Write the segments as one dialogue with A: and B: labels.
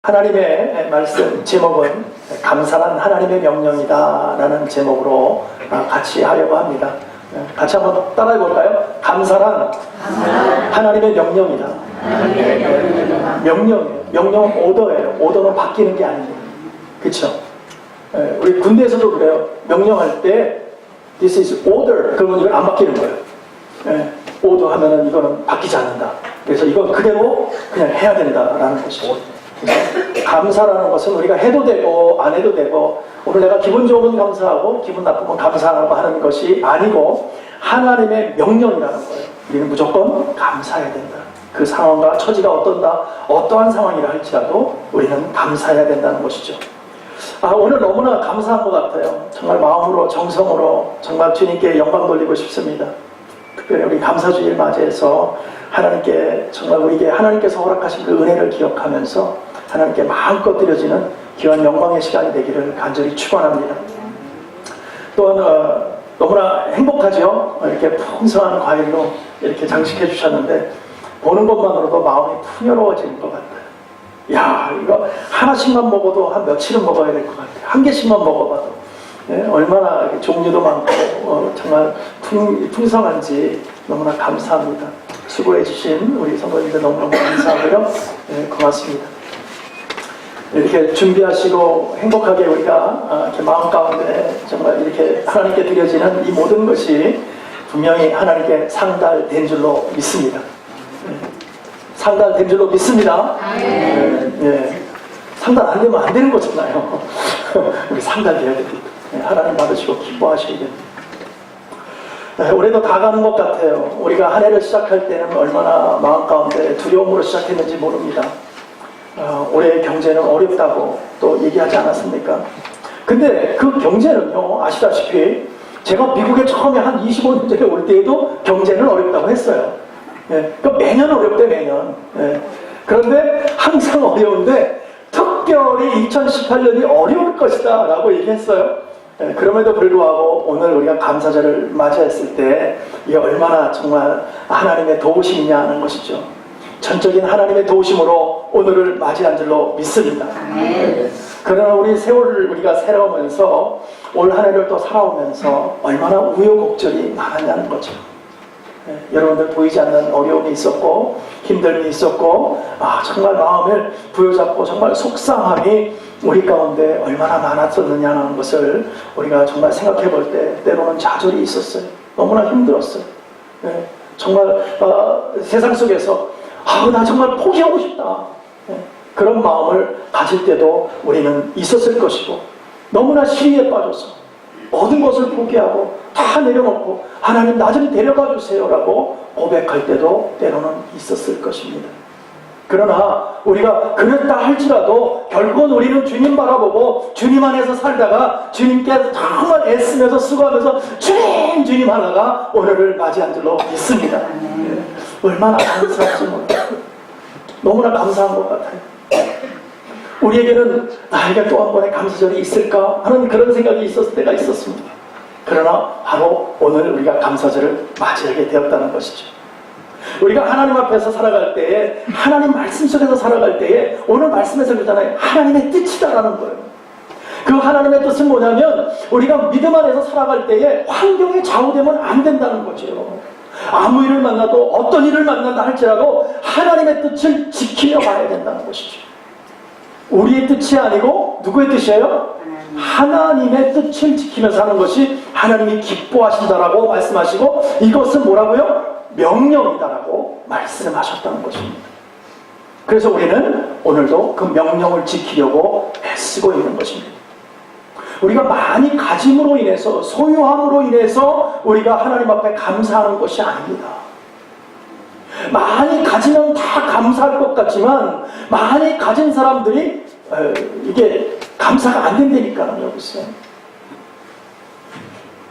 A: 하나님의 말씀 제목은 감사란 하나님의 명령이다 라는 제목으로 같이 하려고 합니다. 같이 한번 따라해 볼까요? 감사란 하나님의 명령이다. 명령은 오더예요. 오더는 바뀌는 게 아닙니다. 그렇죠? 우리 군대에서도 그래요. 명령할 때 This is order. 그러면 이건 안 바뀌는 거예요. 오더 하면은 이거는 바뀌지 않는다. 그래서 이건 그대로 그냥 해야 된다라는 것이죠. 감사라는 것은 우리가 해도 되고 안 해도 되고 오늘 내가 기분 좋으면 감사하고 기분 나쁘면 감사하고 하는 것이 아니고 하나님의 명령이라는 거예요. 우리는 무조건 감사해야 된다. 그 상황과 처지가 어떠한 상황이라 할지라도 우리는 감사해야 된다는 것이죠. 오늘 너무나 감사한 것 같아요. 정말 마음으로 정성으로 정말 주님께 영광 돌리고 싶습니다. 특별히 우리 감사주일 맞이해서 하나님께 정말 우리에게 하나님께서 허락하신 그 은혜를 기억하면서 하나님께 마음껏 드려지는 귀한 영광의 시간이 되기를 간절히 축원합니다. 또한 너무나 행복하죠. 이렇게 풍성한 과일로 이렇게 장식해 주셨는데 보는 것만으로도 마음이 풍요로워지는 것 같아요. 야, 이거 하나씩만 먹어도 한 며칠은 먹어야 될 것 같아요. 한 개씩만 먹어봐도 얼마나 종류도 많고 정말 풍성한지 너무나 감사합니다. 수고해 주신 우리 성도님들 너무너무 감사하고요. 고맙습니다. 이렇게 준비하시고 행복하게 우리가 이렇게 마음 가운데 정말 이렇게 하나님께 드려지는 이 모든 것이 분명히 하나님께 상달된 줄로 믿습니다. 상달된 줄로 믿습니다. 상달 안 되면 안 되는 거잖아요. 우리 상달돼야 됩니다. 하나님 받으시고 기뻐하셔야 됩니다. 올해도 다 가는 것 같아요. 우리가 한 해를 시작할 때는 얼마나 마음 가운데 두려움으로 시작했는지 모릅니다. 올해의 경제는 어렵다고 또 얘기하지 않았습니까? 근데 그 경제는요, 아시다시피 제가 미국에 처음에 한 25년 전에 올 때에도 경제는 어렵다고 했어요. 그러니까 매년 어렵대, 매년. 그런데 항상 어려운데 특별히 2018년이 어려울 것이다 라고 얘기했어요. 그럼에도 불구하고 오늘 우리가 감사절을 맞이했을 때 이게 얼마나 정말 하나님의 도우심이냐는 것이죠. 전적인 하나님의 도우심으로 오늘을 맞이한 줄로 믿습니다. 그러나 우리 세월을 우리가 살아오면서 올 한 해를 또 살아오면서 얼마나 우여곡절이 많았냐는 거죠. 여러분들 보이지 않는 어려움이 있었고 힘듦이 있었고 정말 마음을 부여잡고 정말 속상함이 우리 가운데 얼마나 많았었느냐는 것을 우리가 정말 생각해 볼 때 때로는 좌절이 있었어요. 너무나 힘들었어요. 정말 세상 속에서 나 정말 포기하고 싶다. 그런 마음을 가질 때도 우리는 있었을 것이고 너무나 시리에 빠져서 모든 것을 포기하고 다 내려놓고 하나님 나 좀 데려가 주세요 라고 고백할 때도 때로는 있었을 것입니다. 그러나 우리가 그랬다 할지라도 결국은 우리는 주님 바라보고 주님 안에서 살다가 주님께 정말 애쓰면서 수고하면서 주님 하나가 오늘을 맞이한 줄로 믿습니다. 얼마나 감사한지 몰라요. 너무나 감사한 것 같아요. 우리에게는 나에게 또 한 번의 감사절이 있을까 하는 그런 생각이 있었을 때가 있었습니다. 그러나 바로 오늘 우리가 감사절을 맞이하게 되었다는 것이죠. 우리가 하나님 앞에서 살아갈 때에 하나님 말씀 속에서 살아갈 때에 오늘 말씀에서 그러잖아요. 하나님의 뜻이다라는 거예요. 그 하나님의 뜻은 뭐냐면 우리가 믿음 안에서 살아갈 때에 환경에 좌우되면 안 된다는 거죠. 아무 일을 만나도 어떤 일을 만난다 할지라도 하나님의 뜻을 지키며 가야 된다는 것이죠. 우리의 뜻이 아니고 누구의 뜻이에요? 하나님의 뜻을 지키면서 하는 것이 하나님이 기뻐하신다라고 말씀하시고 이것은 뭐라고요? 명령이다라고 말씀하셨다는 것입니다. 그래서 우리는 오늘도 그 명령을 지키려고 애쓰고 있는 것입니다. 우리가 많이 가짐으로 인해서 소유함으로 인해서 우리가 하나님 앞에 감사하는 것이 아닙니다. 많이 가지면 다 감사할 것 같지만 많이 가진 사람들이 이게 감사가 안 된다니까요. 여기 있어요.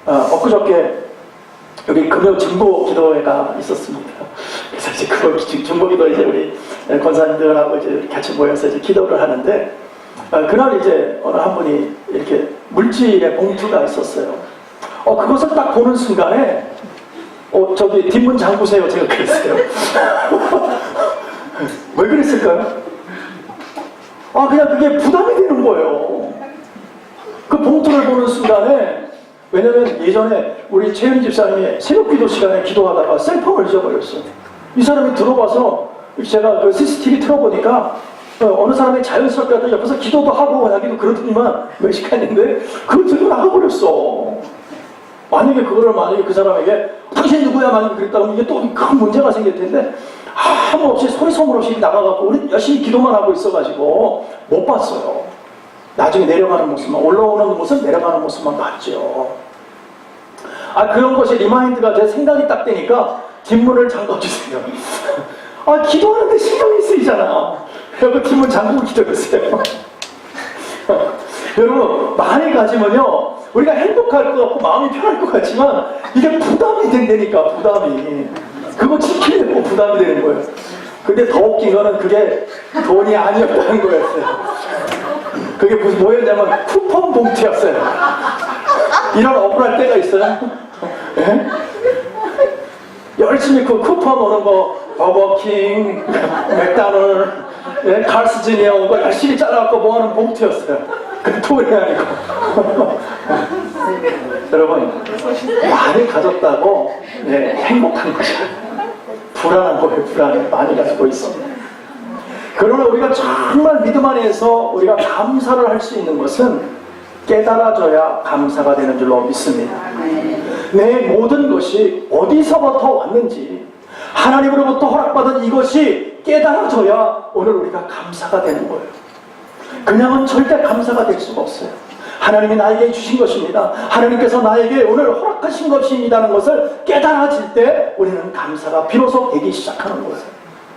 A: 엊그저께 여기 금요 중보 기도회가 있었습니다. 그래서 이제 그 중보 기도 이제 우리 권사님들하고 이제 같이 모여서 이제 기도를 하는데 그날 이제 어느 한 분이 이렇게 물질의 봉투가 있었어요. 그것을 딱 보는 순간에 저기 뒷문 잠그세요 제가 그랬어요. 왜 그랬을까요? 그냥 그게 부담이 되는 거예요. 그 봉투를 보는 순간에, 왜냐면 예전에 우리 최윤 집사님이 새벽 기도 시간에 기도하다가 셀폰을 잊어버렸어요. 이 사람이 들어와서 제가 그 CCTV 틀어보니까 어느 사람이 자연스럽게 하다 옆에서 기도도 하고 자기도 그러더니만 멕시칸인데 그걸 들고 나가버렸어. 만약에 그 사람에게 당신 누구야 만약에 그랬다면 이게 또 큰 문제가 생길 텐데 아무 없이 소리 소문 없이 나가갖고 우리 열심히 기도만 하고 있어가지고 못 봤어요. 나중에 내려가는 모습만, 올라오는 모습, 내려가는 모습만 봤죠. 그런 것이 리마인드가 제 생각이 딱 되니까 뒷문을 잠궈주세요. 기도하는데 신경이 쓰이잖아. 그 뒷문 잠그고 기도했어요. 여러분, 많이 가지면요, 우리가 행복할 것 같고 마음이 편할 것 같지만 이게 부담이 된다니까, 부담이. 그거 지키려고 부담이 되는 거예요. 근데 더 웃긴 거는 그게 돈이 아니었다는 거였어요. 그게 무슨 뭐였냐면 쿠폰 봉투였어요. 이런 억울할 때가 있어요. 예? 열심히 그 쿠폰 오는 거 버거킹, 맥다널, 예? 칼스 주니어 거 열심히 잘라갖고 모아놓은 봉투였어요. 그 돈이 아니고. 여러분, 많이 가졌다고 행복한 것이야. 불안한 거예요. 불안해. 많이 가지고 있습니다. 그러나 우리가 정말 믿음 안에서 우리가 감사를 할 수 있는 것은 깨달아져야 감사가 되는 줄로 믿습니다. 내 모든 것이 어디서부터 왔는지 하나님으로부터 허락받은 이것이 깨달아져야 오늘 우리가 감사가 되는 거예요. 그냥은 절대 감사가 될 수가 없어요. 하나님이 나에게 주신 것입니다. 하나님께서 나에게 오늘 허락하신 것입니다는 것을 깨달아질 때 우리는 감사가 비로소 되기 시작하는 거예요.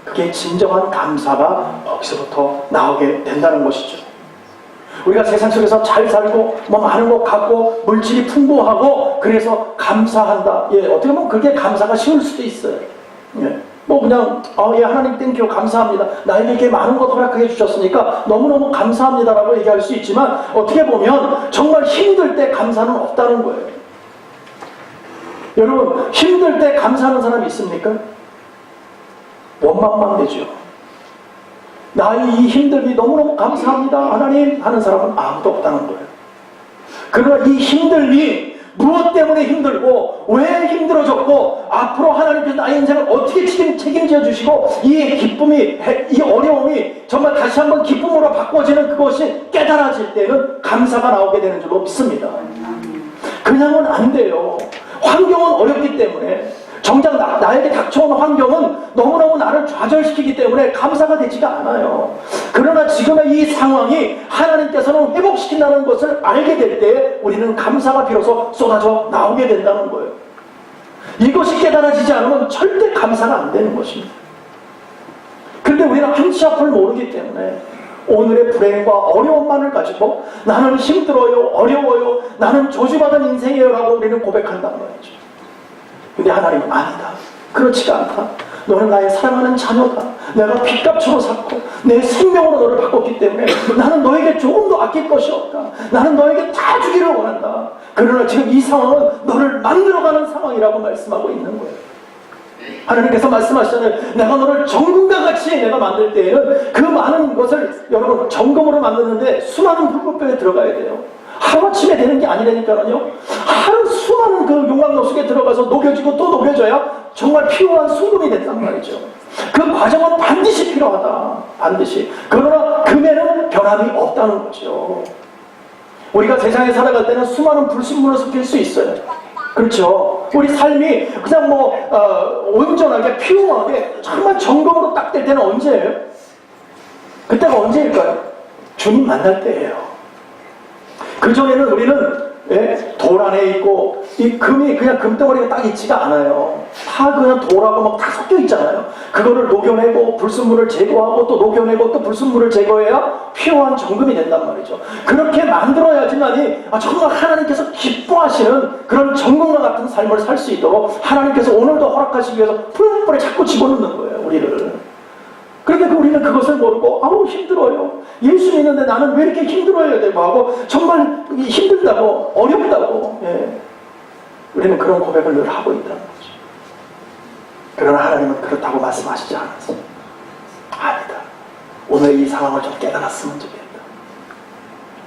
A: 그게 진정한 감사가 거기서부터 나오게 된다는 것이죠. 우리가 세상 속에서 잘 살고 많은 것 갖고 물질이 풍부하고 그래서 감사한다. 어떻게 보면 그게 감사가 쉬울 수도 있어요. 그냥 하나님 땡큐 감사합니다. 나에게 이렇게 많은 것 허락하게 해주셨으니까 너무너무 감사합니다라고 얘기할 수 있지만 어떻게 보면 정말 힘들 때 감사는 없다는 거예요. 여러분, 힘들 때 감사하는 사람이 있습니까? 원망만 되죠. 나의 이 힘듦이 너무너무 감사합니다 하나님 하는 사람은 아무도 없다는 거예요. 그러나 이 힘듦이 무엇 때문에 힘들고 왜 힘들어졌고 앞으로 하나님께서 나의 인생을 어떻게 책임져 주시고 이 기쁨이, 이 어려움이 정말 다시 한번 기쁨으로 바꿔지는 그것이 깨달아질 때는 감사가 나오게 되는 줄로 믿습니다. 그냥은 안 돼요. 환경은 어렵기 때문에, 정작 나에게 닥쳐온 환경은 너무너무 나를 좌절시키기 때문에 감사가 되지가 않아요. 그러나 지금의 이 상황이 하나님께서는 회복시킨다는 것을 알게 될 때 우리는 감사가 비로소 쏟아져 나오게 된다는 거예요. 이것이 깨달아지지 않으면 절대 감사가 안 되는 것입니다. 그런데 우리는 한치 앞을 모르기 때문에 오늘의 불행과 어려움만을 가지고 나는 힘들어요, 어려워요, 나는 저주받은 인생이에요 라고 우리는 고백한단 말이죠. 근데 하나님은 아니다. 그렇지가 않다. 너는 나의 사랑하는 자녀다. 내가 빚값으로 샀고 내 생명으로 너를 바꿨기 때문에 나는 너에게 조금도 아낄 것이 없다. 나는 너에게 다 주기를 원한다. 그러나 지금 이 상황은 너를 만들어가는 상황이라고 말씀하고 있는 거예요. 하나님께서 말씀하시잖아요. 내가 너를 정금과 같이 내가 만들 때에는 그 많은 것을 여러분 정금으로 만드는데 수많은 불법병에 들어가야 돼요. 하루아침에 되는 게 아니라니까요. 하루 수많은 그 용광로 속에 들어가서 녹여지고 또 녹여져야 정말 필요한 순금이 된단 말이죠. 그 과정은 반드시 필요하다. 반드시. 그러나 금에는 변함이 없다는 거죠. 우리가 세상에 살아갈 때는 수많은 불순물을 섞일 수 있어요. 그렇죠. 우리 삶이 그냥 온전하게 피용하게 정말 정금으로 딱 될 때는 언제예요? 그때가 언제일까요? 주님 만날 때예요. 그전에는 우리는 돌 안에 있고 이 금이 그냥 금덩어리가 딱 있지가 않아요. 다 그냥 돌하고 다 섞여 있잖아요. 그거를 녹여내고 불순물을 제거하고 또 녹여내고 또 불순물을 제거해야 필요한 정금이 된단 말이죠. 그렇게 만들어야지만이 정말 하나님께서 기뻐하시는 그런 정금과 같은 삶을 살 수 있도록 하나님께서 오늘도 허락하시기 위해서 뿔뿔에 자꾸 집어넣는 거예요, 우리를. 그런데 우리는 그것을 모르고 힘들어요. 예수 믿는데 나는 왜 이렇게 힘들어야 되고 하고 정말 힘들다고 어렵다고 우리는 그런 고백을 늘 하고 있다는 거죠. 그러나 하나님은 그렇다고 말씀하시지 않았어요. 아니다. 오늘 이 상황을 좀 깨달았으면 좋겠다.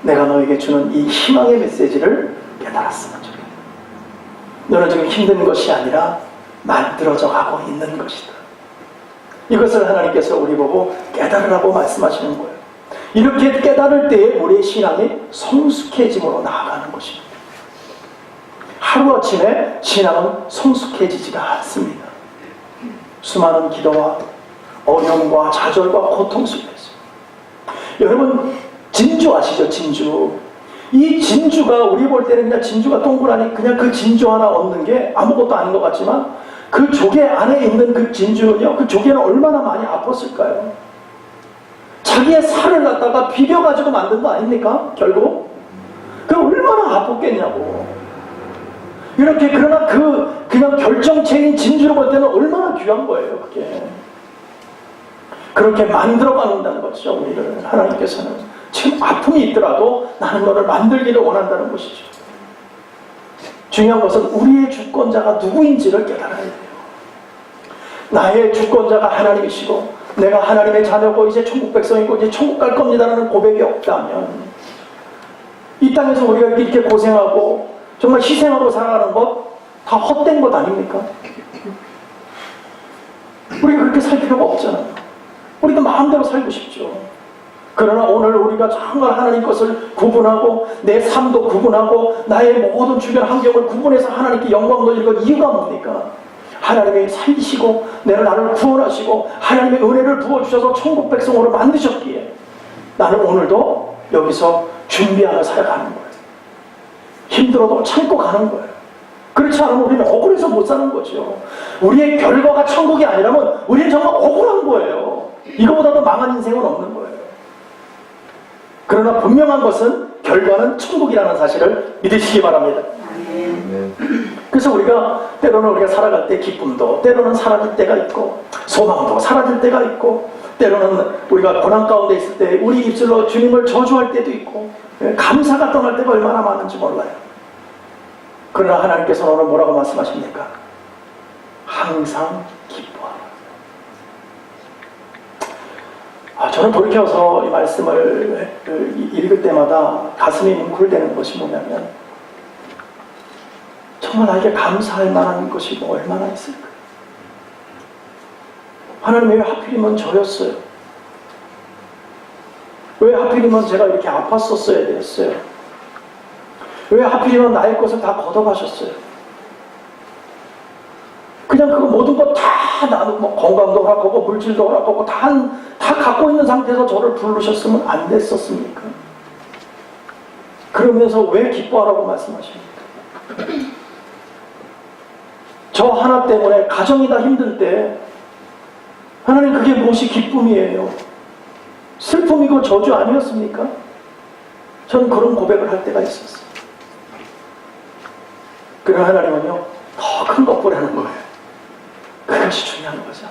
A: 내가 너에게 주는 이 희망의 메시지를 깨달았으면 좋겠다. 너는 지금 힘든 것이 아니라 만들어져 가고 있는 것이다. 이것을 하나님께서 우리 보고 깨달으라고 말씀하시는 거예요. 이렇게 깨달을 때에 우리의 신앙이 성숙해짐으로 나아가는 것입니다. 하루아침에 신앙은 성숙해지지가 않습니다. 수많은 기도와 어려움과 좌절과 고통 속에서. 여러분 진주 아시죠? 진주. 이 진주가 우리 볼 때는 그냥 진주가 동그라니 그냥 그 진주 하나 얻는 게 아무것도 아닌 것 같지만 그 조개 안에 있는 그 진주는요, 그 조개는 얼마나 많이 아팠을까요? 자기의 살을 갖다가 비벼가지고 만든 거 아닙니까? 결국 그 얼마나 아팠겠냐고. 이렇게 그러나 그냥 결정체인 진주로 볼 때는 얼마나 귀한 거예요, 그게. 그렇게 만들어가 놓는다는 거죠, 우리를. 하나님께서는 지금 아픔이 있더라도 나는 너를 만들기를 원한다는 것이죠. 중요한 것은 우리의 주권자가 누구인지를 깨달아야 돼요. 나의 주권자가 하나님이시고 내가 하나님의 자녀고 이제 천국 백성이고 이제 천국 갈 겁니다라는 고백이 없다면 이 땅에서 우리가 이렇게 고생하고 정말 희생하고 살아가는 것 다 헛된 것 아닙니까? 우리가 그렇게 살 필요가 없잖아요. 우리도 마음대로 살고 싶죠. 그러나 오늘 우리가 정말 하나님 것을 구분하고 내 삶도 구분하고 나의 모든 주변 환경을 구분해서 하나님께 영광 돌리는 이유가 뭡니까? 하나님이 살리시고 나를 구원하시고 하나님의 은혜를 부어주셔서 천국 백성으로 만드셨기에 나는 오늘도 여기서 준비하며 살아가는 거예요. 힘들어도 참고 가는 거예요. 그렇지 않으면 우리는 억울해서 못 사는 거죠. 우리의 결과가 천국이 아니라면 우리는 정말 억울한 거예요. 이거보다 더 망한 인생은 없는 거예요. 그러나 분명한 것은 결과는 천국이라는 사실을 믿으시기 바랍니다. 그래서 때로는 우리가 살아갈 때 기쁨도 때로는 사라질 때가 있고 소망도 사라질 때가 있고 때로는 우리가 고난 가운데 있을 때 우리 입술로 주님을 저주할 때도 있고 감사가 떠날 때가 얼마나 많은지 몰라요. 그러나 하나님께서는 오늘 뭐라고 말씀하십니까? 항상 기뻐하라. 저는 돌이켜서 이 말씀을 읽을 때마다 가슴이 뭉클대는 것이 뭐냐면 정말 나에게 감사할 만한 것이 뭐 얼마나 있을까? 하나님 왜 하필이면 저였어요? 왜 하필이면 제가 이렇게 아팠었어야 됐어요? 왜 하필이면 나의 것을 다 걷어가셨어요? 그냥 그 모든 것 다 나는 뭐 건강도 허락하고 물질도 허락하고 다 갖고 있는 상태에서 저를 부르셨으면 안 됐었습니까? 그러면서 왜 기뻐하라고 말씀하십니까? 저 하나 때문에 가정이 다 힘들 때 하나님 그게 무엇이 기쁨이에요? 슬픔이고 저주 아니었습니까? 저는 그런 고백을 할 때가 있었어요. 그러나 하나님은요 더 큰 것 보라는 거예요. 그것이 중요한 거죠.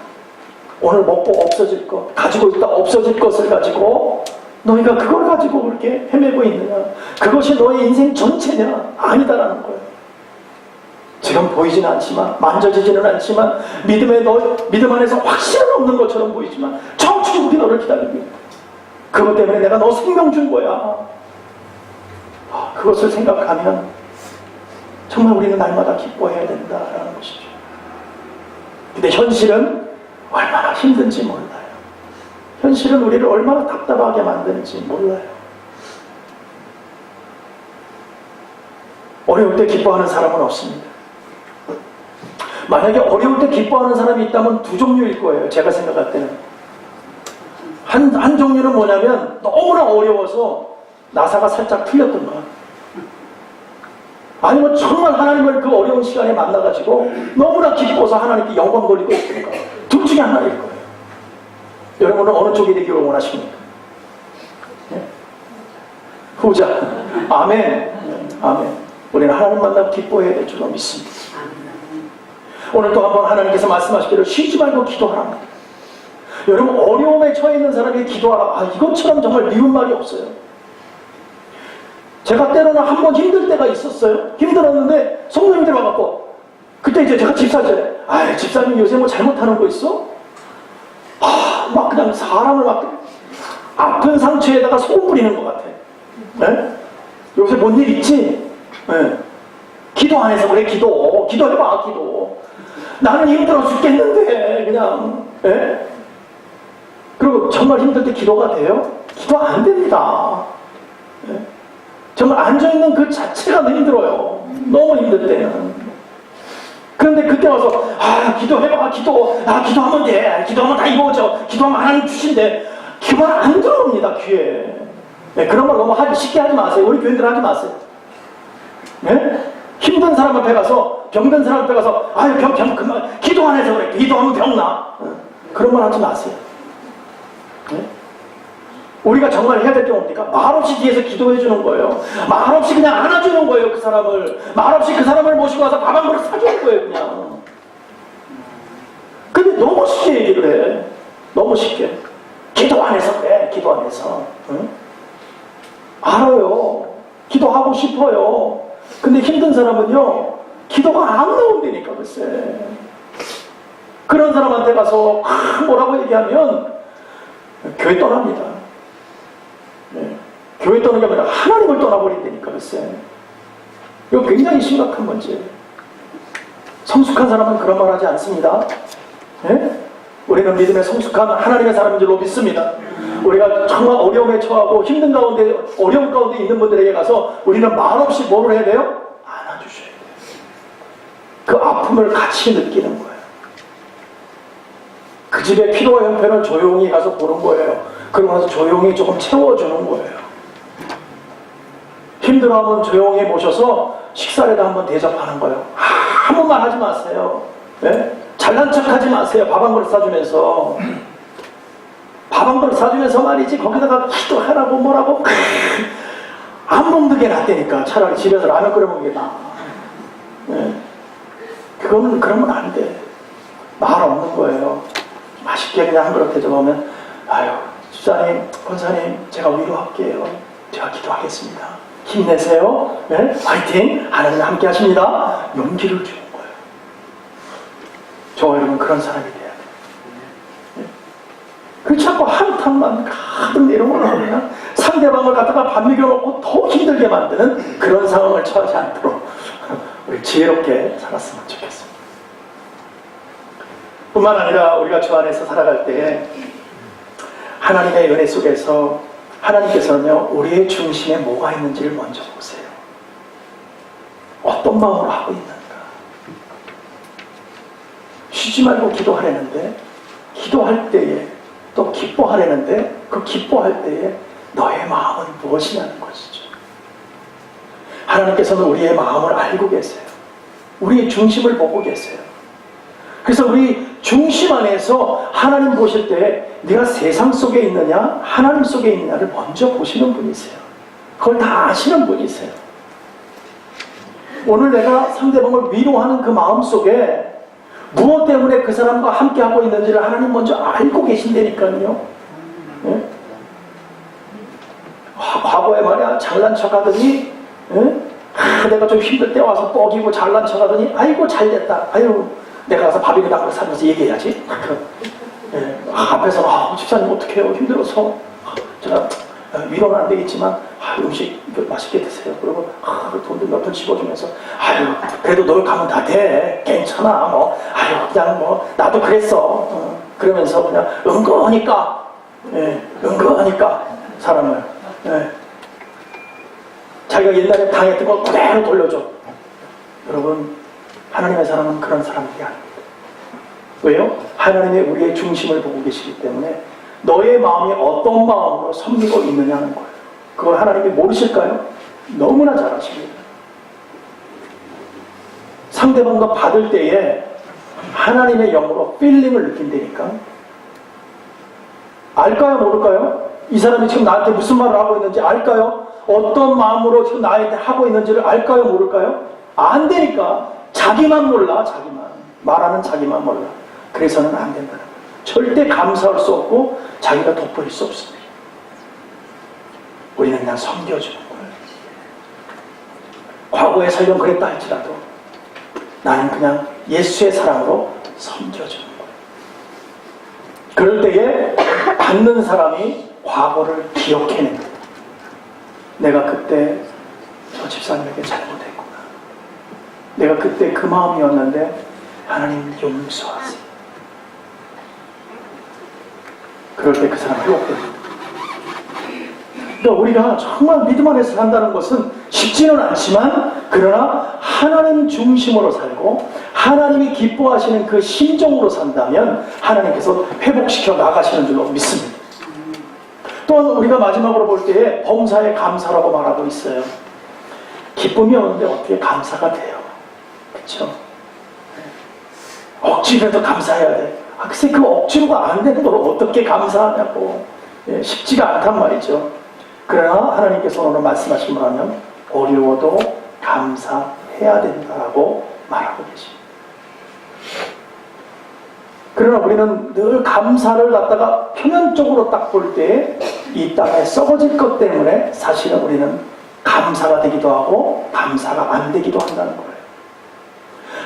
A: 오늘 먹고 없어질 것, 가지고 있다 없어질 것을 가지고 너희가 그걸 가지고 그렇게 헤매고 있느냐? 그것이 너의 인생 전체냐? 아니다라는 거예요. 지금 보이지는 않지만 만져지지는 않지만 믿음 안에서 확신은 없는 것처럼 보이지만 저 천국이 너를 기다리고 있다. 그것 때문에 내가 너 생명 준 거야. 그것을 생각하면 정말 우리는 날마다 기뻐해야 된다라는 것이죠. 근데 현실은 얼마나 힘든지 몰라요. 현실은 우리를 얼마나 답답하게 만드는지 몰라요. 어려울 때 기뻐하는 사람은 없습니다. 만약에 어려울 때 기뻐하는 사람이 있다면 두 종류일 거예요. 제가 생각할 때는. 한 종류는 뭐냐면 너무나 어려워서 나사가 살짝 풀렸던가 아니면 정말 하나님을 그 어려운 시간에 만나가지고 너무나 기뻐서 하나님께 영광 돌리고 있으니까 둘 중에 하나일 거예요. 여러분은 어느 쪽이 되기를 원하십니까? 네? 후자. 아멘. 네. 아멘. 우리는 하나님 만나고 기뻐해야 될 줄로 믿습니다. 오늘 또 한번 하나님께서 말씀하시기를 쉬지 말고 기도하라. 여러분 어려움에 처해 있는 사람에게 기도하라. 이것처럼 정말 미운 말이 없어요. 제가 때로는 한번 힘들 때가 있었어요. 힘들었는데 성도님들 와갖고 그때 이제 제가 집사잖아요. 집사님 요새 뭐 잘못하는 거 있어? 막 그냥 사람을 막 아픈 상처에다가 소금 뿌리는 것 같아. 네? 요새 뭔 일 있지? 네. 기도 안 해서 그래. 기도해봐. 기도. 나는 힘들어 죽겠는데 그냥. 네? 그리고 정말 힘들 때 기도가 돼요? 기도 안 됩니다. 네? 정말 앉아있는 그 자체가 힘들어요. 너무 힘들 때는. 그런데 그때 와서 기도해봐. 기도하면 돼. 기도하면 다 이루어져. 기도하면 하나님 주신대. 기도가 안 들어옵니다. 귀에. 네, 그런 걸 너무 쉽게 하지 마세요. 우리 교인들 하지 마세요. 네? 힘든 사람 앞에 가서, 병든 사람 앞에 가서 그만 기도 안 해서 그래. 기도하면 병나. 그런 말 하지 마세요. 네? 우리가 정말 해야 될 게 뭡니까? 말없이 뒤에서 기도해 주는 거예요. 말없이 그냥 안아주는 거예요. 그 사람을. 말없이 그 사람을 모시고 와서 밥 한 그릇 사주는 거예요. 그냥. 근데 너무 쉽게 얘기를 해. 너무 쉽게. 기도 안 해서 그래. 기도 안 해서. 응? 알아요. 기도하고 싶어요. 근데 힘든 사람은요, 기도가 안 나온다니까, 글쎄. 그런 사람한테 가서 뭐라고 얘기하면 교회 떠납니다. 네. 교회 떠는 게 아니라 하나님을 떠나버린다니까, 글쎄. 이거 굉장히 심각한 문제예요. 성숙한 사람은 그런 말 하지 않습니다. 네? 우리는 믿음에 성숙한 하나님의 사람인 줄로 믿습니다. 우리가 정말 어려움에 처하고 힘든 가운데, 어려움 가운데 있는 분들에게 가서 우리는 말없이 뭐를 해야 돼요? 안아주셔야 돼요. 그 아픔을 같이 느끼는 거예요. 그 집의 피로와 형편을 조용히 가서 보는 거예요. 그러고 나서 조용히 조금 채워주는 거예요. 힘들어하면 조용히 모셔서 식사라도 한번 대접하는 거예요. 아무 말 하지 마세요. 네? 잘난 척 하지 마세요. 밥 한 그릇 사주면서. 밥 한 그릇 사주면서 말이지 거기다가 기도하라고 뭐라고 안 먹는 게 낫다니까. 차라리 집에서 라면 끓여 먹는 게 나아. 네. 그러면 안 돼. 말 없는 거예요. 맛있게 그냥 한 그릇 대접하면 집사님, 권사님 제가 위로할게요. 제가 기도하겠습니다. 힘내세요. 네? 화이팅! 하나님 함께 하십니다. 용기를 주는 거예요. 저와 여러분 그런 사람이 돼야 돼요. 네? 그렇지 않고 한탕만 가득 내려오는 거면 상대방을 갖다가 밥 먹여놓고 더 힘들게 만드는 그런 상황을 처하지 않도록 우리 지혜롭게 살았으면 좋겠습니다. 뿐만 아니라 우리가 주 안에서 살아갈 때에 하나님의 은혜 속에서 하나님께서는요, 우리의 중심에 뭐가 있는지를 먼저 보세요. 어떤 마음으로 하고 있는가. 쉬지 말고 기도하려는데, 기도할 때에 또 기뻐하려는데, 그 기뻐할 때에 너의 마음은 무엇이냐는 것이죠. 하나님께서는 우리의 마음을 알고 계세요. 우리의 중심을 보고 계세요. 그래서 우리 중심 안에서 하나님 보실 때 네가 세상 속에 있느냐 하나님 속에 있느냐를 먼저 보시는 분이세요. 그걸 다 아시는 분이세요. 오늘 내가 상대방을 위로하는 그 마음 속에 무엇 때문에 그 사람과 함께하고 있는지를 하나님 먼저 알고 계신다니까요. 네? 과거에 말이야 잘난 척하더니 내가 좀 힘들 때 와서 뻐기고 잘난 척하더니 아이고 잘됐다. 아유 내가 가서 밥이나 닦고 사면서 얘기해야지. 앞에서 집사님 어떡해요 힘들어서 제가 위로는 안 되겠지만 음식 맛있게 드세요. 그리고 돈도 몇 푼 집어주면서 그래도 널 가면 다 돼 괜찮아 그냥 나도 그랬어 그러면서 그냥 은근하니까 사람을 자기가 옛날에 당했던 걸 그대로 돌려줘. 여러분 하나님의 사람은 그런 사람들이 아닙니다. 왜요? 하나님의 우리의 중심을 보고 계시기 때문에 너의 마음이 어떤 마음으로 섬기고 있느냐는 거예요. 그걸 하나님이 모르실까요? 너무나 잘 아십니다. 상대방과 받을 때에 하나님의 영으로 필링을 느낀다니까. 알까요? 모를까요? 이 사람이 지금 나한테 무슨 말을 하고 있는지 알까요? 어떤 마음으로 지금 나한테 하고 있는지를 알까요? 모를까요? 안 되니까. 자기만 몰라. 자기만. 말하는 자기만 몰라. 그래서는 안 된다는 거예요. 절대 감사할 수 없고 자기가 돋보일 수 없습니다. 우리는 그냥 섬겨주는 거예요. 과거에 설령 그랬다 할지라도 나는 그냥 예수의 사랑으로 섬겨주는 거예요. 그럴 때에 받는 사람이 과거를 기억해낸 거예요. 내가 그때 저 집사님에게 잘못했구나. 내가 그때 그 마음이었는데 하나님 용서하세요. 그럴 때 그 사람이 회복됩니다. 그러니까 우리가 정말 믿음 안에서 산다는 것은 쉽지는 않지만, 그러나 하나님 중심으로 살고 하나님이 기뻐하시는 그 심정으로 산다면 하나님께서 회복시켜 나가시는 줄로 믿습니다. 또한 우리가 마지막으로 볼 때에 범사에 감사라고 말하고 있어요. 기쁨이 오는데 어떻게 감사가 돼요? 그렇죠? 억지로라도 감사해야 돼. 글쎄 그 억지로가 안 되는 걸 어떻게 감사하냐고. 쉽지가 않단 말이죠. 그러나 하나님께서 오늘 말씀하신 거라면 어려워도 감사해야 된다라고 말하고 계십니다. 그러나 우리는 늘 감사를 갖다가 표면적으로 딱 볼 때 이 땅에 썩어질 것 때문에 사실은 우리는 감사가 되기도 하고 감사가 안 되기도 한다는 거예요.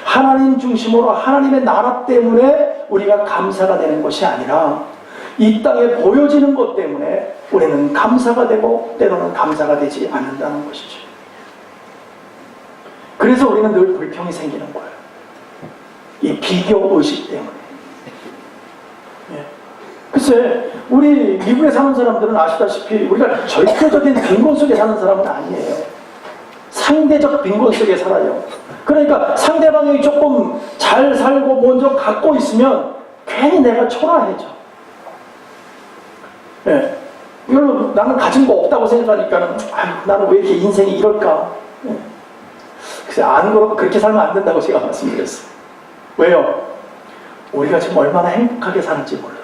A: 하나님 중심으로 하나님의 나라 때문에 우리가 감사가 되는 것이 아니라 이 땅에 보여지는 것 때문에 우리는 감사가 되고 때로는 감사가 되지 않는다는 것이죠. 그래서 우리는 늘 불평이 생기는 거예요. 이 비교 의식 때문에. 글쎄 우리 미국에 사는 사람들은 아시다시피 우리가 절대적인 빈곤 속에 사는 사람은 아니에요. 상대적 빈곤 속에 살아요. 그러니까 상대방이 조금 잘 살고 먼저 갖고 있으면 괜히 내가 초라해져. 이걸로 나는 가진 거 없다고 생각하니까는 나는 왜 이렇게 인생이 이럴까. 그래서 안 그렇게 살면 안 된다고 제가 말씀드렸어요. 왜요? 우리가 지금 얼마나 행복하게 사는지 몰라요.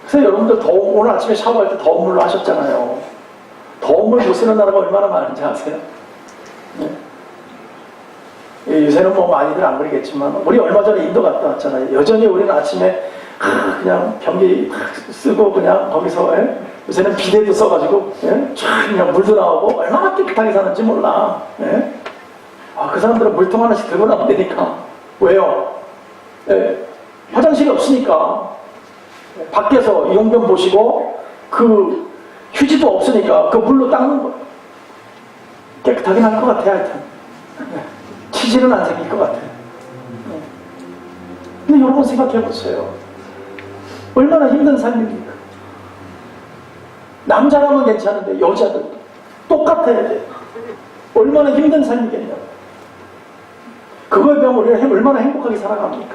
A: 그래서 여러분들 오늘 아침에 샤워할 때 더운 물로 하셨잖아요. 더운 물 못 쓰는 나라가 얼마나 많은지 아세요? 요새는 뭐 많이들 안 그러겠지만 우리 얼마 전에 인도 갔다 왔잖아요. 여전히 우리는 아침에 그냥 변기 쓰고 그냥 거기서 요새는 비데도 써가지고 그냥 물도 나오고 얼마나 깨끗하게 사는지 몰라. 그 사람들은 물통 하나씩 들고 나면 되니까. 왜요? 화장실이 없으니까. 밖에서 용변 보시고 그 휴지도 없으니까 그 물로 닦는 거예요. 깨끗하긴 할 것 같아요. 하여튼 치질은 안 생길 것 같아요. 근데 여러분 생각해 보세요. 얼마나 힘든 삶입니까? 남자라면 괜찮은데 여자들도 똑같아야 돼요. 얼마나 힘든 삶이겠냐고. 그거에 비하면 우리가 얼마나 행복하게 살아갑니까?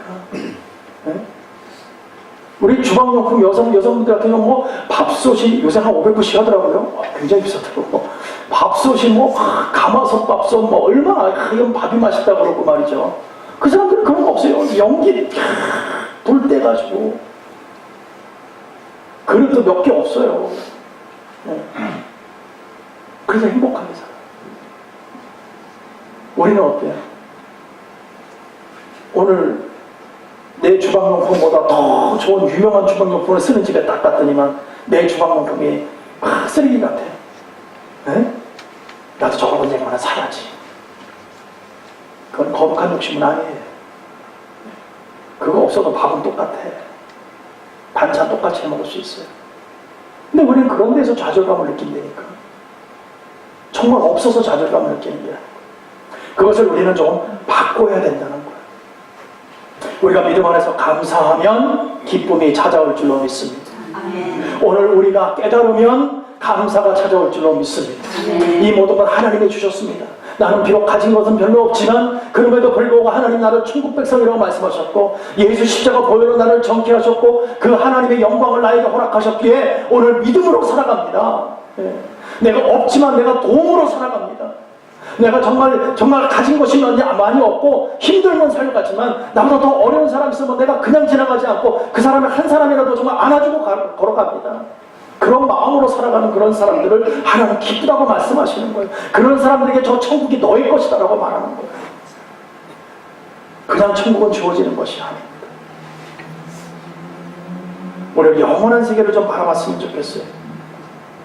A: 우리 주방용품 여성분들 같은 경우 뭐 밥솥이 요새 한 500불씩 하더라고요. 굉장히 비싸더라고. 밥솥이 뭐 가마솥 밥솥 뭐 얼마나 이런 밥이 맛있다 그러고 말이죠. 그 사람들은 그런 거 없어요. 연기 불 떼가지고 그릇도 몇 개 없어요. 그래서 행복하게 살아요. 우리는 어때요? 오늘 내 주방용품보다 더 좋은 유명한 주방용품을 쓰는 집에 딱 갔더니만 내 주방용품이 막 쓰레기 같아. 나도 저걸 언젠가는 사야지. 그건 거북한 욕심은 아니에요. 그거 없어도 밥은 똑같아. 반찬 똑같이 해 먹을 수 있어요. 근데 우리는 그런 데서 좌절감을 느낀다니까. 정말 없어서 좌절감을 느끼는 게 아니고 그것을 우리는 좀 바꿔야 된다는 거예요. 우리가 믿음 안에서 감사하면 기쁨이 찾아올 줄로 믿습니다. 오늘 우리가 깨달으면 감사가 찾아올 줄로 믿습니다. 이 모든 건 하나님이 주셨습니다. 나는 비록 가진 것은 별로 없지만 그럼에도 불구하고 하나님 나를 천국 백성이라고 말씀하셨고 예수 십자가 보혈로 나를 정케 하셨고 그 하나님의 영광을 나에게 허락하셨기에 오늘 믿음으로 살아갑니다. 내가 없지만 내가 도움으로 살아갑니다. 내가 정말 가진 것이 많이 없고 힘들면 살아가지만 나보다 더 어려운 사람 있으면 내가 그냥 지나가지 않고 그 사람을 한 사람이라도 정말 안아주고 걸어갑니다. 그런 마음으로 살아가는 그런 사람들을 하나님 기쁘다고 말씀하시는 거예요. 그런 사람들에게 저 천국이 너의 것이다 라고 말하는 거예요. 그냥 천국은 주어지는 것이 아닙니다. 우리가 영원한 세계를 좀 바라봤으면 좋겠어요.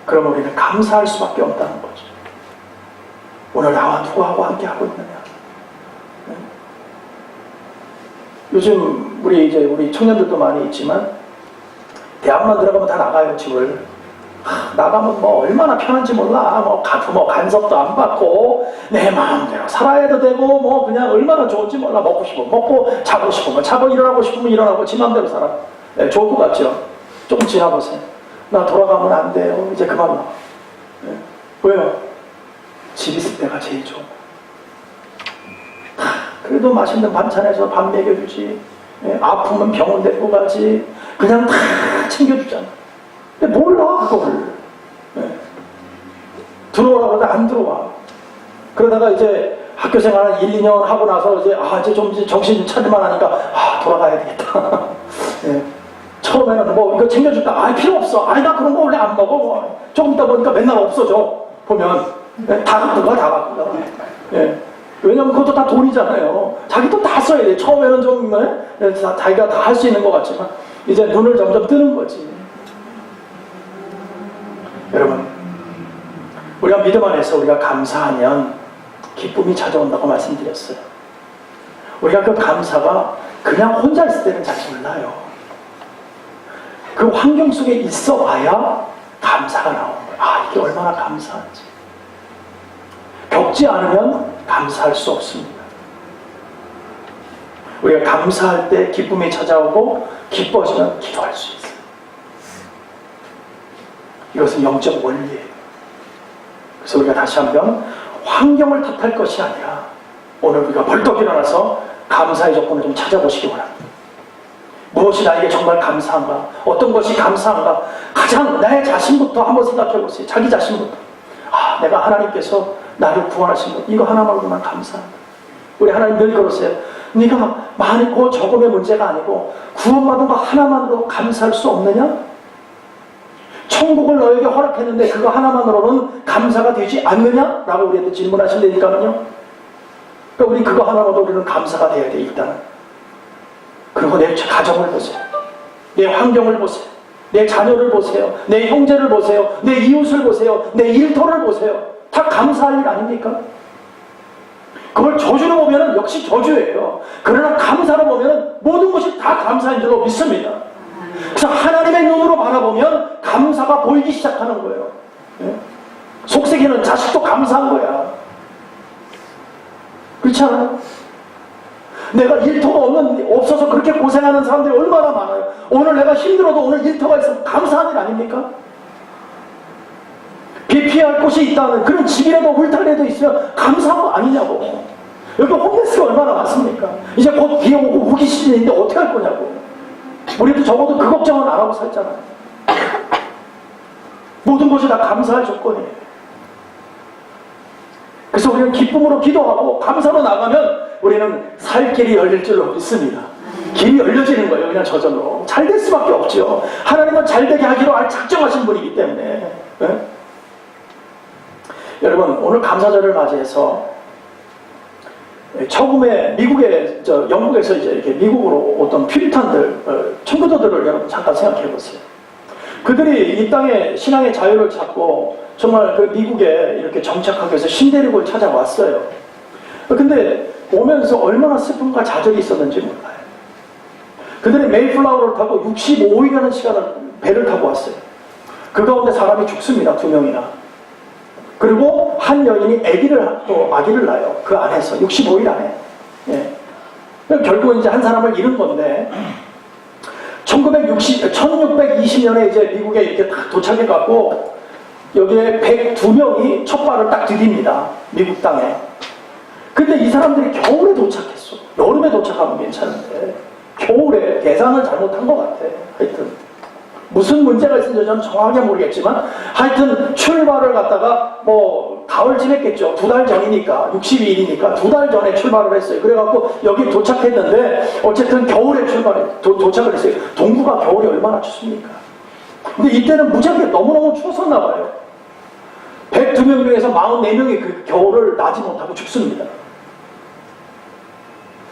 A: 그러면 우리는 감사할 수밖에 없다는 거죠. 오늘 나와 누구하고 함께 하고 있느냐. 요즘 우리 청년들도 많이 있지만 대학만 들어가면 다 나가요, 집을. 나가면 뭐 얼마나 편한지 몰라. 뭐 간섭도 안 받고 내 마음대로 살아야도 되고 뭐 그냥 얼마나 좋은지 몰라. 먹고 싶으면 먹고 자고 싶으면 자고 일어나고 싶으면 일어나고 지 마음대로 살아. 네, 좋을 것 같죠? 좀 지나보세요. 나 돌아가면 안 돼요. 이제 그만 나와. 네. 왜요? 집 있을 때가 제일 좋은 거야. 그래도 맛있는 반찬에서 밥 먹여주지. 네. 아프면 병원 데리고 가지. 그냥 다 챙겨주잖아. 근데 몰라 그걸. 네. 들어오라고 하다 안 들어와. 그러다가 이제 학교생활 한 1, 2년 하고 나서 이제 좀 정신 좀 차릴만 하니까 돌아가야 되겠다. 네. 처음에는 뭐 이거 챙겨줄까? 필요 없어. 나 그런 거 원래 안 먹어. 조금 있다 보니까 맨날 없어져. 보면 네. 다 갖고 가. 네. 왜냐면 그것도 다 돈이잖아요. 자기도 다 써야 돼. 처음에는 좀 자기가 다 할 수 있는 것 같지만 이제 눈을 점점 뜨는 거지. 여러분, 우리가 믿음 안에서 우리가 감사하면 기쁨이 찾아온다고 말씀드렸어요. 우리가 그 감사가 그냥 혼자 있을 때는 잘 몰라요. 그 환경 속에 있어 봐야 감사가 나오는 거예요. 이게 얼마나 감사한지. 겪지 않으면 감사할 수 없습니다. 우리가 감사할 때 기쁨이 찾아오고 기뻐지면 기도할 수 있어요. 이것은 영적 원리예요. 그래서 우리가 다시 한번 환경을 탓할 것이 아니라 오늘 우리가 벌떡 일어나서 감사의 조건을 좀 찾아보시기 바랍니다. 무엇이 나에게 정말 감사한가? 어떤 것이 감사한가? 가장 내 자신부터 한번 생각해 보세요. 자기 자신부터. 내가 하나님께서 나를 구원하신 것, 이거 하나만으로만 감사합니다. 우리 하나님 늘 그러세요. 네가 많고 적음의 문제가 아니고 구원받은 거 하나만으로 감사할 수 없느냐? 천국을 너에게 허락했는데 그거 하나만으로는 감사가 되지 않느냐? 라고 우리한테 질문하신다니까요. 그러니까 우리 그거 하나로도 우리는 감사가 돼야 돼, 일단은. 그리고 내 가정을 보세요. 내 환경을 보세요. 내 자녀를 보세요. 내 형제를 보세요. 내 이웃을 보세요. 내 일터를 보세요. 다 감사할 일 아닙니까? 그걸 저주로 보면 역시 저주예요. 그러나 감사로 보면 모든 것이 다 감사인 줄로 믿습니다. 그래서 하나님의 눈으로 바라보면 감사가 보이기 시작하는 거예요. 속세기는 자식도 감사한 거야. 그렇지 않아요? 내가 일터가 없어서 그렇게 고생하는 사람들이 얼마나 많아요. 오늘 내가 힘들어도 오늘 일터가 있으면 감사한 일 아닙니까? 비 피할 곳이 있다는 그런 집이라도 울타리라도 있으면 감사한 거 아니냐고. 여기 홈레스가 얼마나 많습니까? 이제 곧 비 오고 우기 시즌인데 어떻게 할 거냐고. 우리도 적어도 그 걱정은 안 하고 살잖아요. 모든 것이 다 감사할 조건이에요. 그래서 우리는 기쁨으로 기도하고 감사로 나가면 우리는 살 길이 열릴 줄로 믿습니다. 길이 열려지는 거예요. 그냥 저절로. 잘 될 수밖에 없죠. 하나님은 잘 되게 하기로 작정하신 분이기 때문에. 네? 여러분, 오늘 감사절을 맞이해서 처음에 영국에서 이제 이렇게 미국으로 어떤 퓨리탄들, 청교도들을 여러분 잠깐 생각해 보세요. 그들이 이 땅에 신앙의 자유를 찾고 정말 그 미국에 이렇게 정착하기 위해서 신대륙을 찾아왔어요. 근데 오면서 얼마나 슬픔과 좌절이 있었는지 몰라요. 그들이 메이플라워를 타고 65일이라는 시간을 배를 타고 왔어요. 그 가운데 사람이 죽습니다. 2명이나. 그리고 한 여인이 아기를 낳아요. 그 안에서 65일 안에. 예. 결국 이제 한 사람을 잃은 건데 1620년에 이제 미국에 이렇게 딱 도착해갖고 여기에 102명이 첫 발을 딱 디딥니다. 미국 땅에. 근데 이 사람들이 겨울에 도착했어. 여름에 도착하면 괜찮은데 겨울에 계산을 잘못한 것 같아. 하여튼 무슨 문제가 있는지 저는 정확하게 모르겠지만 하여튼 출발을 갖다가 뭐 가을 지냈겠죠. 2달 전이니까 62일이니까 2달 전에 출발을 했어요. 그래갖고 여기 도착했는데 어쨌든 겨울에 도착을 했어요. 동부가 겨울이 얼마나 춥습니까? 근데 이때는 무지하게 너무너무 추웠었나 봐요. 102명 중에서 44명이 그 겨울을 나지 못하고 죽습니다.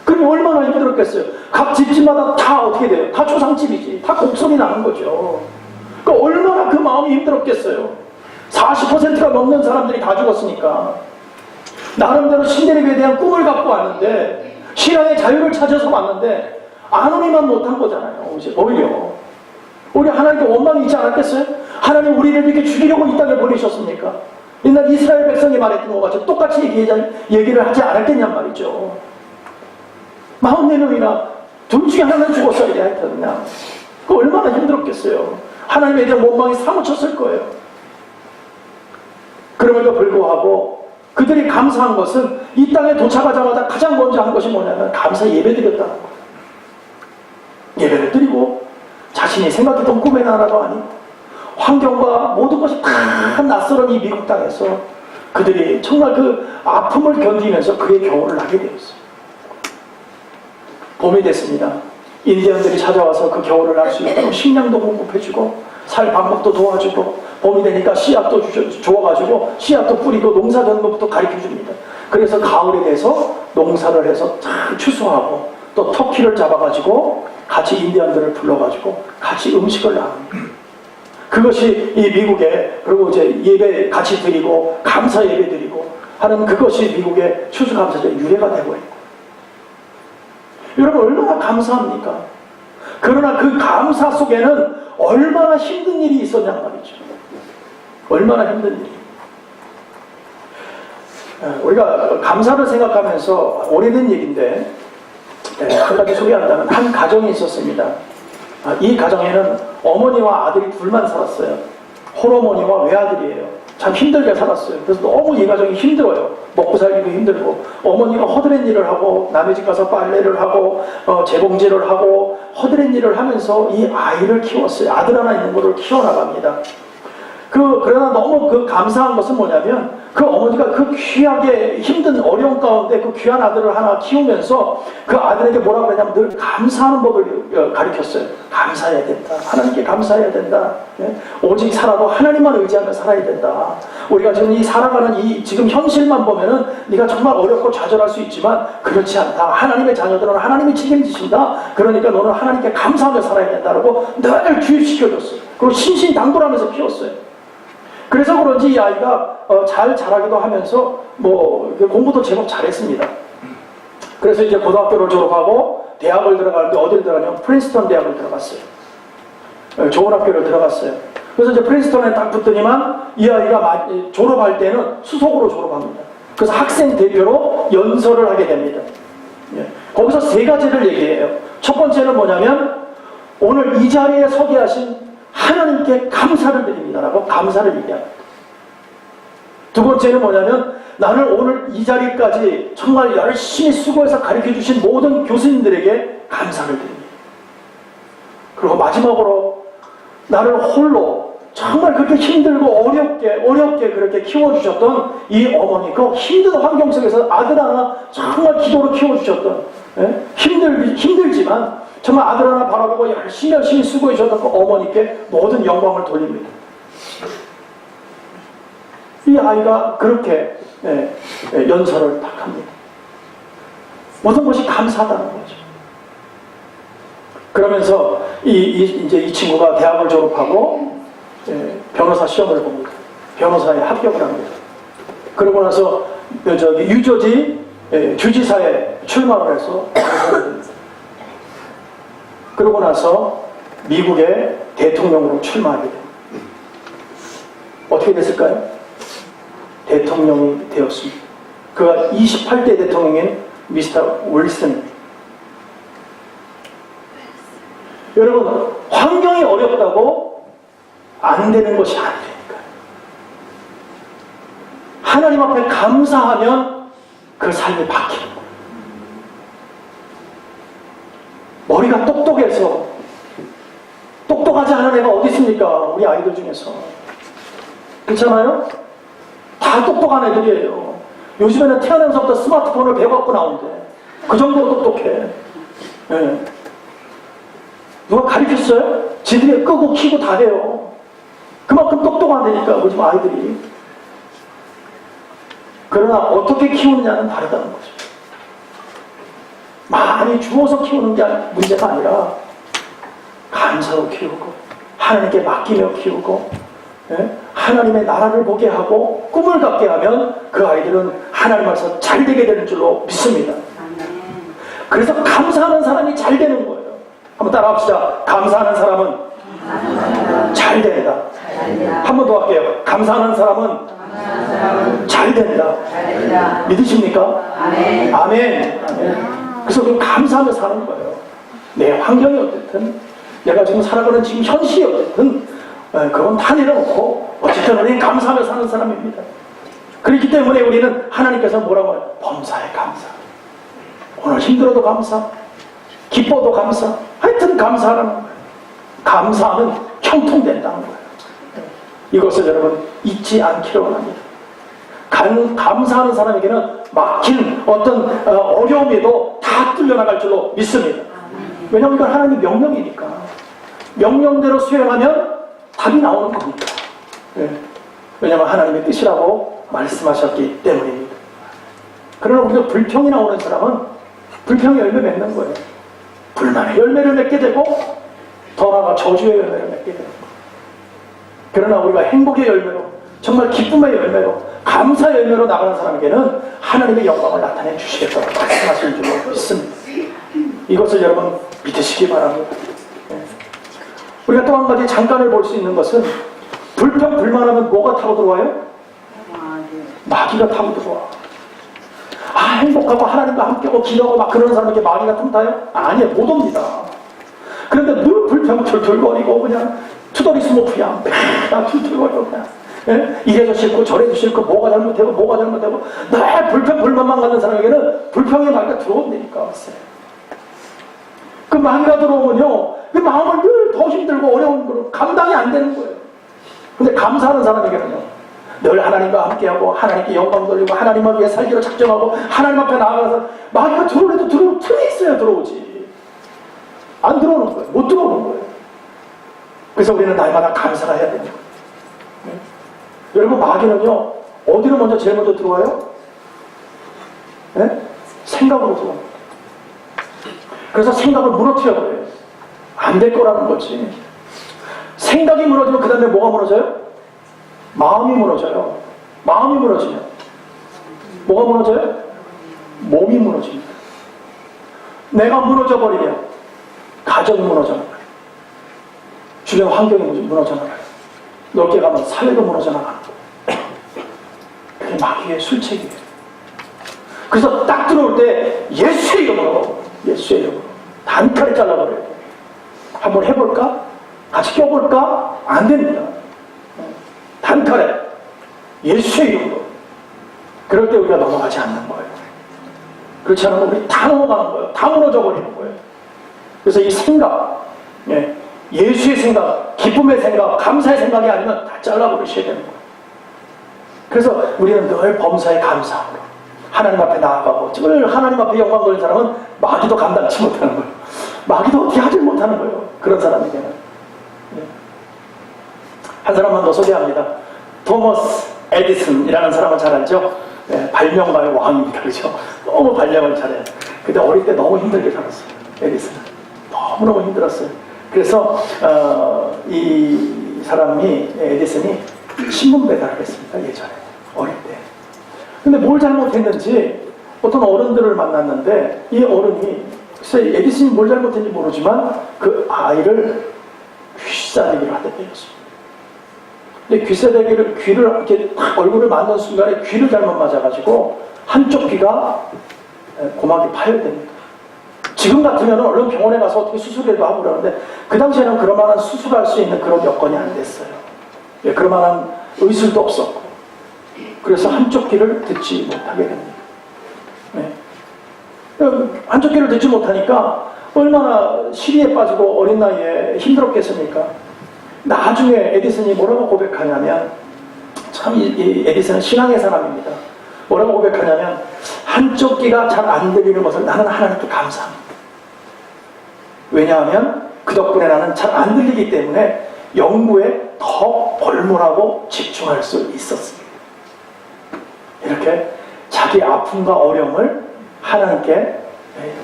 A: 그럼 얼마나 힘들었겠어요. 각 집집마다 다 어떻게 돼요? 다 초상집이지. 다 곡성이 나는 거죠. 그러니까 얼마나 그 마음이 힘들었겠어요. 40%가 넘는 사람들이 다 죽었으니까. 나름대로 신대륙에 대한 꿈을 갖고 왔는데 신앙의 자유를 찾아서 왔는데 안 오니만 못한 거잖아요. 오히려. 우리 하나님께 원망이 있지 않았겠어요? 하나님 우리를 이렇게 죽이려고 이 땅에 보내셨습니까? 옛날 이스라엘 백성이 말했던 것 같이 똑같이 얘기를 하지 않았겠냔 말이죠. 44명이나 둘 중에 하나는 죽었어야 돼 하여튼 그냥. 그 얼마나 힘들었겠어요. 하나님에 대한 원망이 사무쳤을 거예요. 그럼에도 불구하고 그들이 감사한 것은 이 땅에 도착하자마자 가장 먼저 한 것이 뭐냐면 감사 예배 드렸다는 거예요. 예배를 드리고 자신이 생각했던 꿈의 나라도 아니고 환경과 모든 것이 다 낯설은 이 미국 땅에서 그들이 정말 그 아픔을 견디면서 그의 겨울을 하게 되었어요. 봄이 됐습니다. 인디언들이 찾아와서 그 겨울을 날 수 있도록 식량도 공급해주고 살 방법도 도와주고 봄이 되니까 씨앗도 주어가지고 씨앗도 뿌리고 농사 짓는 것부터 가르쳐줍니다. 그래서 가을에 돼서 농사를 해서 잘 추수하고 또 터키를 잡아가지고 같이 인디언들을 불러가지고 같이 음식을 나눕니다. 그것이 이 미국에 그리고 이제 예배 같이 드리고 감사 예배 드리고 하는 그것이 미국의 추수감사절의 유래가 되고 있고 여러분 얼마나 감사합니까? 그러나 그 감사 속에는 얼마나 힘든 일이 있었냐 말이죠. 얼마나 힘든 일이. 우리가 감사를 생각하면서 오래된 얘기인데 한 가지 소개한다면 한 가정이 있었습니다. 이 가정에는 어머니와 아들이 둘만 살았어요. 홀어머니와 외아들이에요. 참 힘들게 살았어요. 그래서 너무 이 가정이 힘들어요. 먹고 살기도 힘들고 어머니가 허드렛 일을 하고 남의 집 가서 빨래를 하고 재봉질을 하고 허드렛 일을 하면서 이 아이를 키웠어요. 아들 하나 있는 거를 키워나갑니다. 그러나 너무 그 감사한 것은 뭐냐면 그 어머니가 그 귀하게 힘든 어려운 가운데 그 귀한 아들을 하나 키우면서 그 아들에게 뭐라고 그러냐면 늘 감사하는 법을 가르쳤어요. 감사해야 된다. 하나님께 감사해야 된다. 오직 살아도 하나님만 의지하며 살아야 된다. 우리가 지금 이 살아가는 이 지금 현실만 보면은 네가 정말 어렵고 좌절할 수 있지만 그렇지 않다. 하나님의 자녀들은 하나님이 책임지신다. 그러니까 너는 하나님께 감사하며 살아야 된다라고 늘 주입시켜줬어요. 그리고 신신당부하면서 키웠어요. 그래서 그런지 이 아이가 잘 자라기도 하면서 뭐 공부도 제법 잘했습니다. 그래서 이제 고등학교를 졸업하고 대학을 들어가는데 어딜 들어가냐면 프린스턴 대학을 들어갔어요. 좋은 학교를 들어갔어요. 그래서 이제 프린스턴에 딱 붙더니만 이 아이가 졸업할 때는 수석으로 졸업합니다. 그래서 학생 대표로 연설을 하게 됩니다. 거기서 세 가지를 얘기해요. 첫 번째는 뭐냐면 오늘 이 자리에 서게 하신 하나님께 감사를 드립니다라고 감사를 얘기합니다. 두 번째는 뭐냐면 나는 오늘 이 자리까지 정말 열심히 수고해서 가르쳐주신 모든 교수님들에게 감사를 드립니다. 그리고 마지막으로 나를 홀로 정말 그렇게 힘들고 어렵게 그렇게 키워주셨던 이 어머니, 그 힘든 환경 속에서 아들 하나 정말 기도로 키워주셨던 힘들지만 정말 아들 하나 바라보고 열심히 수고해 주셨던 그 어머니께 모든 영광을 돌립니다. 이 아이가 그렇게 연설을 딱 합니다. 모든 것이 감사하다는 거죠. 그러면서 이제 이 친구가 대학을 졸업하고 변호사 시험을 봅니다. 변호사에 합격을 합니다. 그러고 나서 뉴저지 주지사에 출마를 해서 변호사를 됩니다. 그러고 나서 미국의 대통령으로 출마하게 됩니다. 어떻게 됐을까요? 대통령이 되었습니다. 그가 28대 대통령인 미스터 윌슨입니다. 여러분, 환경이 어렵다고 안 되는 것이 아니라니까요. 하나님 앞에 감사하면 그 삶이 바뀌는 거예요. 머리가 똑똑해서 똑똑하지 않은 애가 어디 있습니까? 우리 아이들 중에서. 그렇잖아요? 다 똑똑한 애들이에요. 요즘에는 태어나면서부터 스마트폰을 배워갖고 나온대. 그 정도로 똑똑해. 네. 누가 가르쳤어요? 지들이 끄고 키고 다 해요. 그만큼 똑똑하다니까 요즘 아이들이. 그러나 어떻게 키우느냐는 다르다는 거죠. 많이 주어서 키우는 게 문제가 아니라 감사로 키우고 하나님께 맡기며 키우고 하나님의 나라를 보게 하고 꿈을 갖게 하면 그 아이들은 하나님 앞에서 잘 되게 되는 줄로 믿습니다. 그래서 감사하는 사람이 잘 되는 거예요. 한번 따라합시다. 감사하는 사람은 잘 된다. 한 번 더 할게요. 감사하는 사람은 잘 된다. 믿으십니까? 아멘. 아멘. 그래서 그 감사하며 사는 거예요. 내 환경이 어쨌든, 내가 지금 살아가는 지금 현실이 어쨌든, 그건 다 내려놓고 어쨌든 우리는 감사하며 사는 사람입니다. 그렇기 때문에 우리는 하나님께서 뭐라고 해요? 범사에 감사. 오늘 힘들어도 감사, 기뻐도 감사, 하여튼 감사하라는 거예요. 감사하면 형통된다는 거예요. 이것을 여러분 잊지 않기를 원합니다. 감사하는 사람에게는 막힌 어떤 어려움에도 다 뚫려나갈 줄로 믿습니다. 왜냐하면 이건 하나님 명령이니까. 명령대로 수행하면 답이 나오는 겁니다. 왜냐하면 하나님의 뜻이라고 말씀하셨기 때문입니다. 그러나 우리가 불평이 나오는 사람은 불평의 열매 맺는 거예요. 불만의 열매를 맺게 되고 더 나아가 저주의 열매를 맺게 되는 거예요. 그러나 우리가 행복의 열매로, 정말 기쁨의 열매로, 감사의 열매로 나가는 사람에게는 하나님의 영광을 나타내 주시겠다고 말씀하시는 줄로 믿습니다. 이것을 여러분 믿으시기 바랍니다. 우리가 또 한 가지 잠깐을 볼 수 있는 것은 불평, 불만하면 뭐가 타고 들어와요? 마귀가 타고 들어와. 행복하고 하나님과 함께하고 기도하고 막 그러는 사람에게 마귀가 틈타요? 아니에요. 못 옵니다. 그런데 늘 불평 툴툴거리고 그냥 투덜이 스모프야. 툴툴거리고 그냥. 이래도 싫고 저래도 싫고 뭐가 잘못되고 뭐가 잘못되고 늘 불평 불만만 가는 사람에게는 불평의 마귀가 들어온다니까. 그 마귀가 들어오면요, 그 마음을 늘 더 힘들고 어려운 거로 감당이 안 되는 거예요. 근데 감사하는 사람에게는요, 늘 하나님과 함께하고 하나님께 영광 돌리고 하나님을 위해 살기로 작정하고 하나님 앞에 나아가서 마귀가 들어오려도 들어올 틈이 있어야 들어오지. 안 들어오는 거예요. 못 들어오는 거예요. 그래서 우리는 날마다 감사가 해야 됩니다. 여러분, 마귀는요, 어디로 먼저 제일 먼저 들어와요? 생각으로 들어옵니다. 그래서 생각을 무너뜨려버려요. 안 될 거라는 거지. 생각이 무너지면 그 다음에 뭐가 무너져요? 마음이 무너져요. 마음이 무너지면 뭐가 무너져요? 몸이 무너집니다. 내가 무너져버리면 가정이 무너져나가요. 주변 환경이 무너져나가요. 넓게 가면 사회도 무너져나가는 거예요. 그게 마귀의 술책이에요. 그래서 딱 들어올 때 예수의 이름으로 단칼에 잘라버려야 돼요. 한번 해볼까? 같이 껴볼까? 안 됩니다. 단칼에 예수의 이름으로. 그럴 때 우리가 넘어가지 않는 거예요. 그렇지 않으면 우리 다 넘어가는 거예요. 다 무너져 버리는 거예요. 그래서 이 생각, 예수의 생각, 기쁨의 생각, 감사의 생각이 아니면 다 잘라버리셔야 되는 거예요. 그래서 우리는 늘 범사에 감사함으로 하나님 앞에 나아가고, 늘 하나님 앞에 영광 돌리는 사람은 마귀도 감당치 못하는 거예요. 마귀도 어떻게 하지 못하는 거예요. 그런 사람에게는. 한 사람만 더 소개합니다. 토머스 에디슨이라는 사람은 잘 알죠? 발명가의 왕입니다. 그렇죠? 너무 발명을 잘해요. 근데 어릴 때 너무 힘들게 살았어요. 에디슨은. 너무너무 힘들었어요. 그래서 이 사람이, 에디슨이 신문 배달을 했습니다. 예전에. 어릴 때. 근데 뭘 잘못했는지 어떤 어른들을 만났는데, 이 어른이 글쎄 에디슨이 뭘 잘못했는지 모르지만 그 아이를 귀싸대기를 하다 때렸습니다. 근데 귀싸대기를, 귀를 이렇게 딱 얼굴을 맞는 순간에 귀를 잘못 맞아가지고 한쪽 귀가 고막이 파열됩니다. 지금 같으면 얼른 병원에 가서 어떻게 수술해도 하고 그러는데, 그 당시에는 그럴 만한 수술할 수 있는 그런 여건이 안 됐어요. 그럴 만한 의술도 없었고. 그래서 한쪽 귀를 듣지 못하게 됩니다. 한쪽 귀를 듣지 못하니까 얼마나 시리에 빠지고 어린 나이에 힘들었겠습니까? 나중에 에디슨이 뭐라고 고백하냐면, 참 이 에디슨은 신앙의 사람입니다. 뭐라고 고백하냐면, 한쪽 귀가 잘 안 들리는 것을 나는 하나님께 감사합니다. 왜냐하면 그 덕분에 나는 잘 안 들리기 때문에 연구에 더 볼몰하고 집중할 수 있었습니다. 이렇게 자기 아픔과 어려움을 하나님께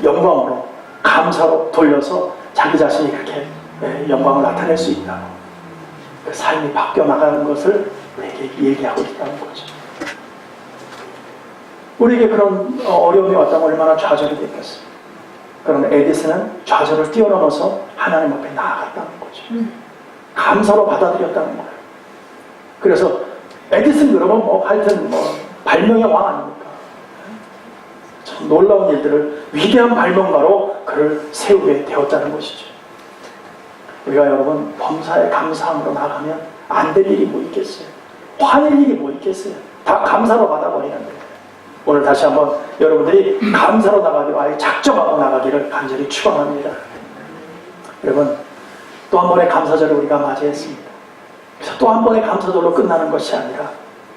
A: 영광으로, 감사로 돌려서 자기 자신이 그렇게 영광을 나타낼 수 있다고, 그 삶이 바뀌어 나가는 것을 우리에게 얘기하고 있다는 거죠. 우리에게 그런 어려움이 왔다면 얼마나 좌절이 됐겠어요. 그러나 에디슨은 좌절을 뛰어넘어서 하나님 앞에 나아갔다는 거죠. 감사로 받아들였다는 거예요. 그래서 에디슨 그러면 뭐 하여튼 뭐 발명의 왕 아닙니까? 참 놀라운 일들을 위대한 발명가로 그를 세우게 되었다는 것이죠. 우리가 여러분 범사에 감사함으로 나가면 안 될 일이 뭐 있겠어요? 화낼 일이 뭐 있겠어요? 다 감사로 받아버리는데 오늘 다시 한번 여러분들이 감사로 나가기로 아예 작정하고 나가기를 간절히 축원합니다. 여러분 또 한 번의 감사절을 우리가 맞이했습니다. 그래서 또 한 번의 감사절로 끝나는 것이 아니라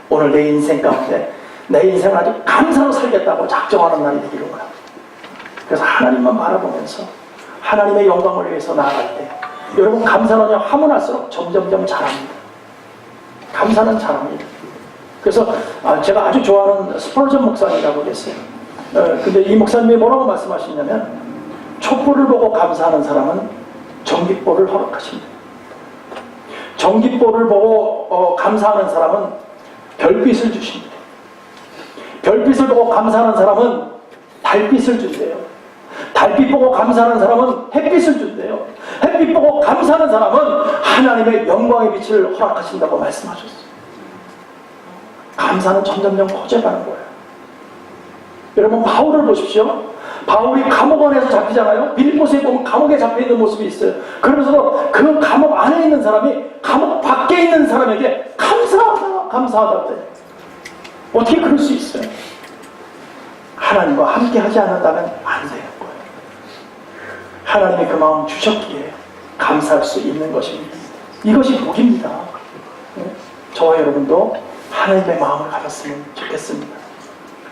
A: 오늘 내 인생 가운데 내 인생을 아주 감사로 살겠다고 작정하는 날이 되기를 원합니다. 그래서 하나님만 바라보면서 하나님의 영광을 위해서 나아갈 때 여러분 감사는요 하면 할수록 점점점 잘합니다. 감사는 잘합니다. 그래서 제가 아주 좋아하는 스펄전 목사님이라고 계세요. 근데 이 목사님이 뭐라고 말씀하시냐면 촛불을 보고 감사하는 사람은 전깃불을 허락하십니다. 전깃불을 보고 감사하는 사람은 별빛을 주십니다. 별빛을 보고 감사하는 사람은 달빛을 준대요. 달빛 보고 감사하는 사람은 햇빛을 준대요. 햇빛 보고 감사하는 사람은 하나님의 영광의 빛을 허락하신다고 말씀하셨어요. 감사는 점점점 커져가는 거예요. 여러분 바울을 보십시오. 바울이 감옥 안에서 잡히잖아요. 빌립보서에 보면 감옥에 잡혀있는 모습이 있어요. 그러면서도 그 감옥 안에 있는 사람이 감옥 밖에 있는 사람에게 감사하다 감사하다 그래요. 어떻게 그럴 수 있어요? 하나님과 함께 하지 않는다면 안 되는 거예요. 하나님이 그 마음 주셨기에 감사할 수 있는 것입니다. 이것이 복입니다. 저와 여러분도 하나님의 마음을 가졌으면 좋겠습니다.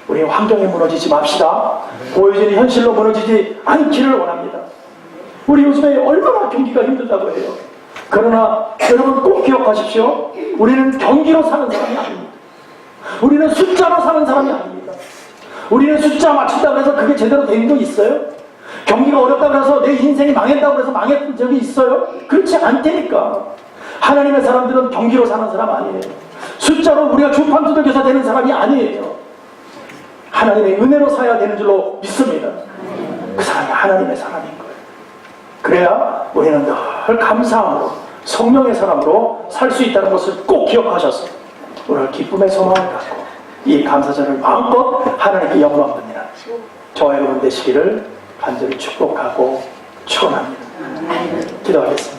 A: 우리 환경에 무너지지 맙시다. 보여지는 현실로 무너지지 않기를 원합니다. 우리 요즘에 얼마나 경기가 힘들다고 해요. 그러나 여러분 꼭 기억하십시오. 우리는 경기로 사는 사람이 아닙니다. 우리는 숫자로 사는 사람이 아닙니다. 우리는 숫자 맞춘다고 해서 그게 제대로 된 거 있어요? 경기가 어렵다고 해서 내 인생이 망했다고 해서 망했던 적이 있어요? 그렇지 않다니까. 하나님의 사람들은 경기로 사는 사람 아니에요. 숫자로 우리가 주판 두들겨서 되는 사람이 아니에요. 하나님의 은혜로 살아야 되는 줄로 믿습니다. 그 사람이 하나님의 사람인 거예요. 그래야 우리는 늘 감사함으로 성령의 사람으로 살 수 있다는 것을 꼭 기억하셔서 오늘 기쁨의 소망을 갖고 이 감사절을 마음껏 하나님께 영광 돌리는 저와 여러분 되시기를 간절히 축복하고 축원합니다. 기도하겠습니다.